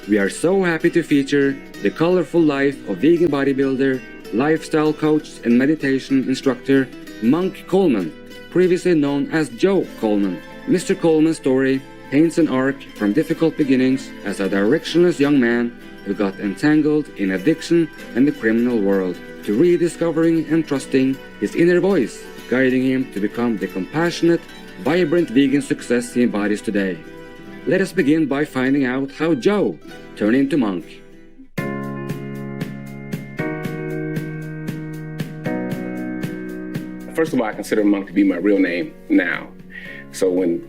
We are so happy to feature the colorful life of vegan bodybuilder, lifestyle coach, and meditation instructor, Monk Coleman, previously known as Joe Coleman. Mr. Coleman's story paints an arc from difficult beginnings as a directionless young man who got entangled in addiction and the criminal world, to rediscovering and trusting his inner voice, guiding him to become the compassionate, vibrant vegan success he embodies today. Let us begin by finding out how Joe turned into Monk. First of all, I consider Monk to be my real name now. So when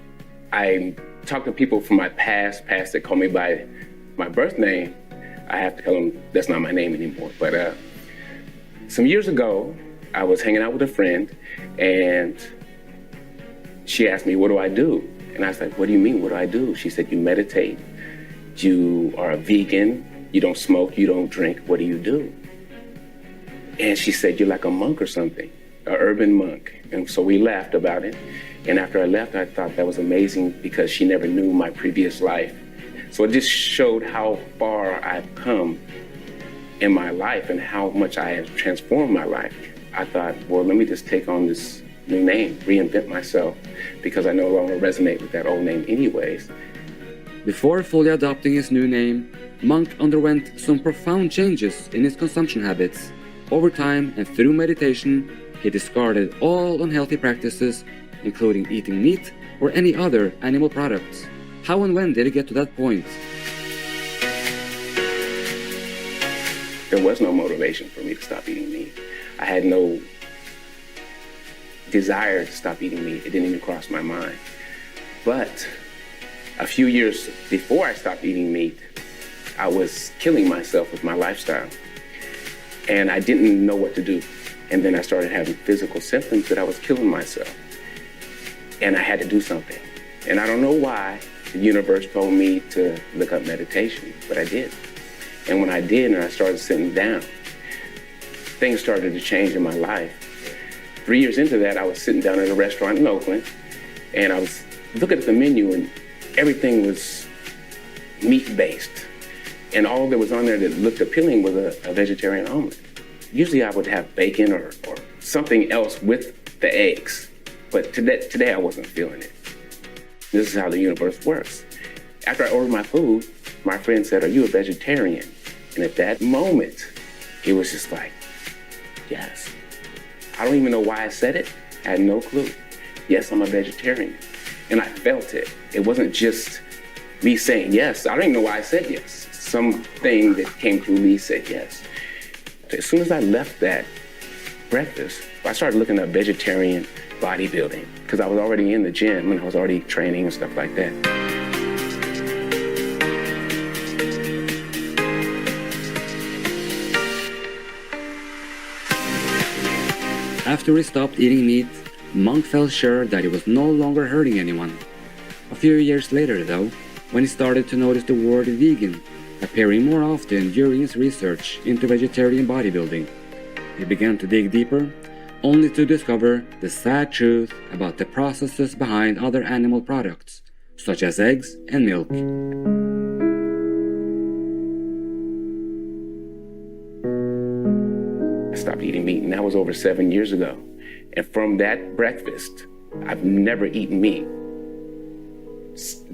I talk to people from my past that call me by my birth name, I have to tell them that's not my name anymore. But some years ago, I was hanging out with a friend, and she asked me, what do I do? And I was like, what do you mean, what do I do? She said, you meditate, you are a vegan, you don't smoke, you don't drink, what do you do? And she said, you're like a monk or something, an urban monk. And so we laughed about it. And after I left, I thought that was amazing because she never knew my previous life. So it just showed how far I've come in my life and how much I have transformed my life. I thought, well, let me just take on this new name, reinvent myself, because I no longer resonate with that old name anyways. Before fully adopting his new name, Monk underwent some profound changes in his consumption habits. Over time and through meditation, he discarded all unhealthy practices, including eating meat or any other animal products. How and when did he get to that point? There was no motivation for me to stop eating meat. I had no desire to stop eating meat. It didn't even cross my mind. But a few years before I stopped eating meat, I was killing myself with my lifestyle. And I didn't know what to do. And then I started having physical symptoms that I was killing myself. And I had to do something. And I don't know why the universe told me to look up meditation, but I did. And when I did and I started sitting down, things started to change in my life. 3 years into that, I was sitting down at a restaurant in Oakland, and I was looking at the menu, and everything was meat-based. And all that was on there that looked appealing was a vegetarian omelet. Usually I would have bacon or something else with the eggs, but today I wasn't feeling it. This is how the universe works. After I ordered my food, my friend said, are you a vegetarian? And at that moment, it was just like, yes. I don't even know why I said it. I had no clue. Yes, I'm a vegetarian. And I felt it. It wasn't just me saying yes. I don't even know why I said yes. Something that came through me said yes. As soon as I left that breakfast, I started looking at vegetarian bodybuilding because I was already in the gym and I was already training and stuff like that. After he stopped eating meat, Monk felt sure that he was no longer hurting anyone. A few years later, though, when he started to notice the word vegan appearing more often during his research into vegetarian bodybuilding, he began to dig deeper, only to discover the sad truth about the processes behind other animal products, such as eggs and milk. I stopped eating meat, and that was over 7 years ago. And from that breakfast, I've never eaten meat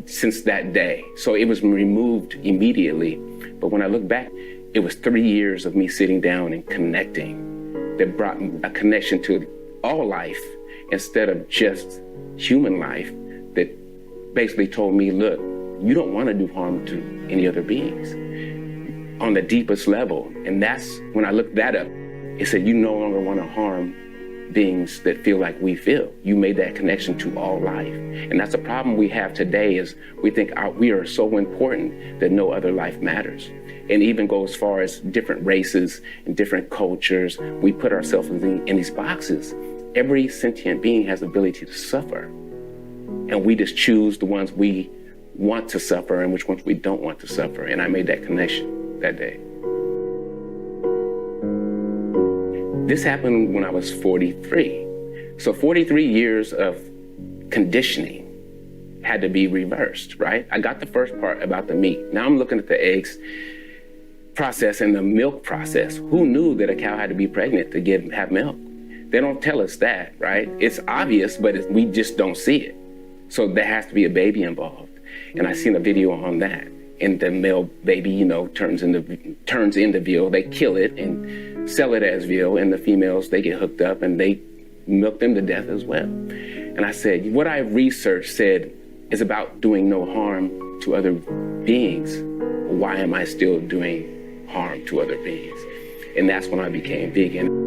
since that day. So it was removed immediately. But when I look back, it was 3 years of me sitting down and connecting that brought a connection to all life instead of just human life, that basically told me, look, you don't want to do harm to any other beings on the deepest level. And that's when I looked that up. It said, you no longer want to harm beings that feel like we feel. You made that connection to all life. And that's a problem we have today, is we think we are so important that no other life matters. And even go as far as different races and different cultures. We put ourselves in these boxes. Every sentient being has the ability to suffer. And we just choose the ones we want to suffer and which ones we don't want to suffer. And I made that connection that day. This happened when I was 43. So 43 years of conditioning had to be reversed, right? I got the first part about the meat. Now I'm looking at the eggs process and the milk process. Who knew that a cow had to be pregnant to have milk? They don't tell us that, right? It's obvious, but we just don't see it. So there has to be a baby involved. And I seen a video on that. And the male baby, turns into veal. They kill it and sell it as veal. And the females, they get hooked up and they milk them to death as well. And I said, what I researched said is about doing no harm to other beings. Why am I still doing harm to other beings? And that's when I became vegan.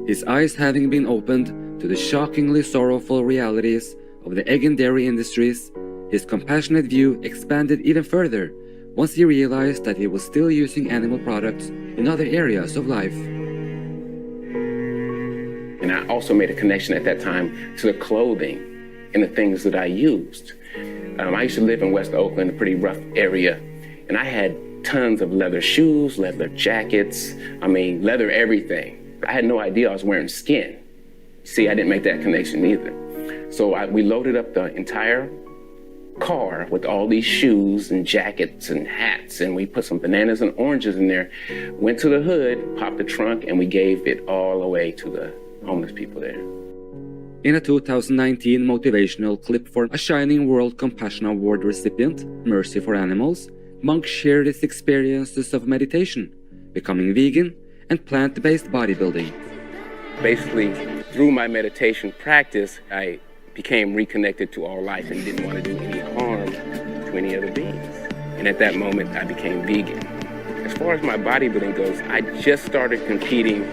His eyes having been opened to the shockingly sorrowful realities of the egg and dairy industries, his compassionate view expanded even further once he realized that he was still using animal products in other areas of life. And I also made a connection at that time to the clothing and the things that I used. I used to live in West Oakland, a pretty rough area, and I had tons of leather shoes, leather jackets, leather everything. I had no idea I was wearing skin. See, I didn't make that connection either. So we loaded up the entire car with all these shoes and jackets and hats, and we put some bananas and oranges in there, went to the hood, popped the trunk, and we gave it all away to the homeless people there. In a 2019 motivational clip for a Shining World Compassion Award recipient, Mercy for Animals, Monk shared his experiences of meditation, becoming vegan, and plant-based bodybuilding. Basically, through my meditation practice, I became reconnected to all life and didn't want to do any harm to any other beings. And at that moment, I became vegan. As far as my bodybuilding goes, I just started competing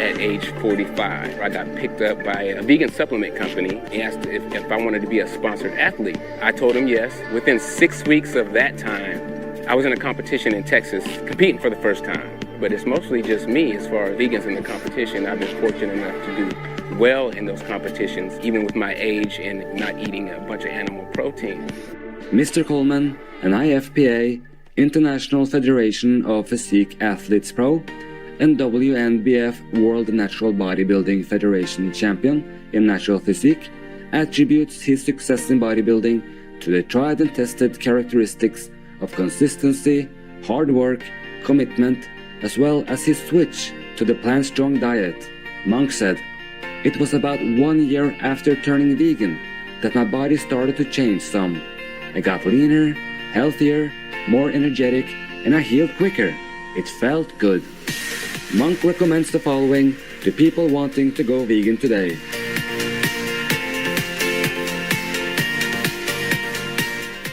at age 45. I got picked up by a vegan supplement company. He asked if I wanted to be a sponsored athlete. I told him yes. Within 6 weeks of that time, I was in a competition in Texas, competing for the first time. But it's mostly just me. As far as vegans in the competition, I've been fortunate enough to do well in those competitions, even with my age and not eating a bunch of animal protein. Mr. Coleman, an IFPA, International Federation of Physique Athletes Pro, and WNBF World Natural Bodybuilding Federation champion in natural physique, attributes his success in bodybuilding to the tried and tested characteristics of consistency, hard work, commitment, as well as his switch to the plant-strong diet. Monk said, "It was about 1 year after turning vegan that my body started to change some. I got leaner, healthier, more energetic, and I healed quicker. It felt good." Monk recommends the following to people wanting to go vegan today.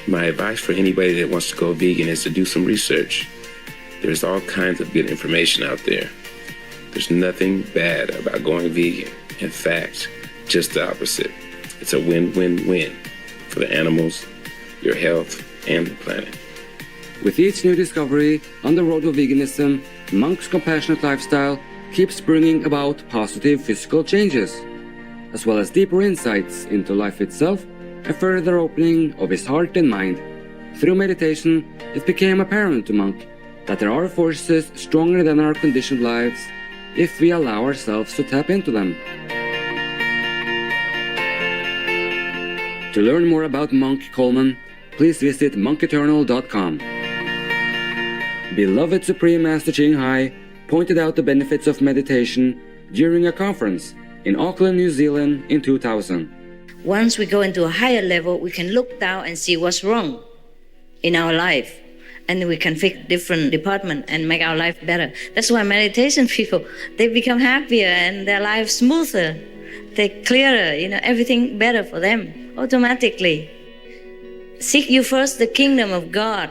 My advice for anybody that wants to go vegan is to do some research. There's all kinds of good information out there. There's nothing bad about going vegan. In fact, just the opposite. It's a win-win-win for the animals, your health, and the planet. With each new discovery on the road to veganism, Monk's compassionate lifestyle keeps bringing about positive physical changes, as well as deeper insights into life itself, a further opening of his heart and mind. Through meditation, it became apparent to Monk that there are forces stronger than our conditioned lives if we allow ourselves to tap into them. To learn more about Monk Coleman, please visit monketernal.com. Beloved Supreme Master Ching Hai pointed out the benefits of meditation during a conference in Auckland, New Zealand in 2000. Once we go into a higher level, we can look down and see what's wrong in our life. And we can fix different departments and make our life better. That's why meditation people, they become happier and their life smoother. They're clearer, everything better for them automatically. Seek you first the kingdom of God,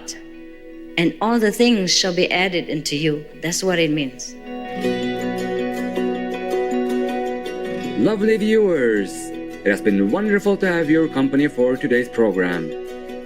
and all the things shall be added unto you. That's what it means. Lovely viewers, it has been wonderful to have your company for today's program.